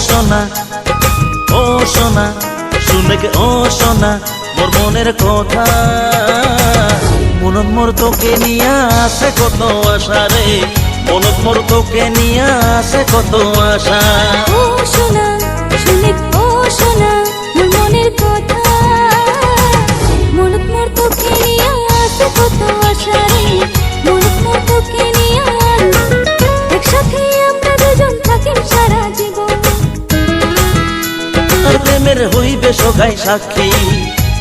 সোনা, ও সোনা, শুনে গে ও সোনা মোর মনের কথা। মনত মোর তোকে নিয়া আছে কত আশা রে, মনত মোর তোকে নিয়া আছে কত আশা। ও সোনা, শুনে ও সোনা মোর মনের কথা। মনত মোর তোকে নিয়া আছে কত আশা রে, মনত মোর তোকে নিয়া। একসাথে আমরা দুজন থাকিম সারা জীবন। আর প্রেমের হইবে সগাই সাক্ষী।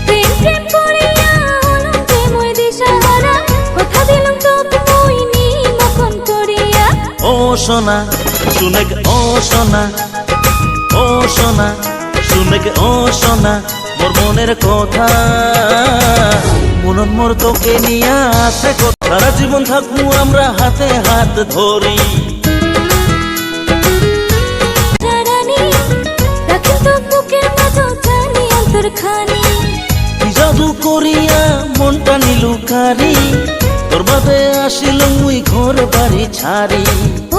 প্রেম প্রেম করিয়া হলাম প্রেমই দিশাহারা। কথা দিলাম তোকে মই নিমখন করিয়া। ও সোনা, শুনে গে ও সোনা, ও সোনা, শুনে গে ও সোনা মোর মনের কথা। মনত মোর তোকে নিয়া আছে কথা। সারা জীবন থাকবো আমরা হাতে হাত ধরি। রানী রাখি তো বুকের মাঝে জানি অন্তরখানি। কি জাদু করিয়া মনটা নিলু কারি, তোর বাবে আসিল মুই ঘর বাড়ি ছাড়ি।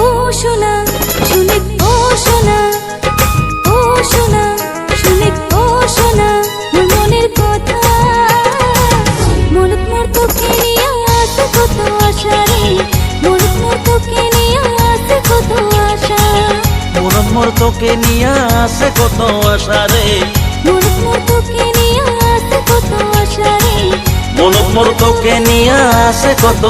ও সোনা, শুনে ও সোনা, ও সোনা, শুনে ও সোনা মোর মনের কথা। মনত মোর তোকে নিয়া আছে কত আশা রে, মনত মোর তোকে নিয়া আছে কত আশা। মনত মোর তোকে নিয়া আছে কত আশা রে, মনত মোর তোকে নিয়া আছে কত আশা রে, মনত মোর তোকে নিয়া আছে কত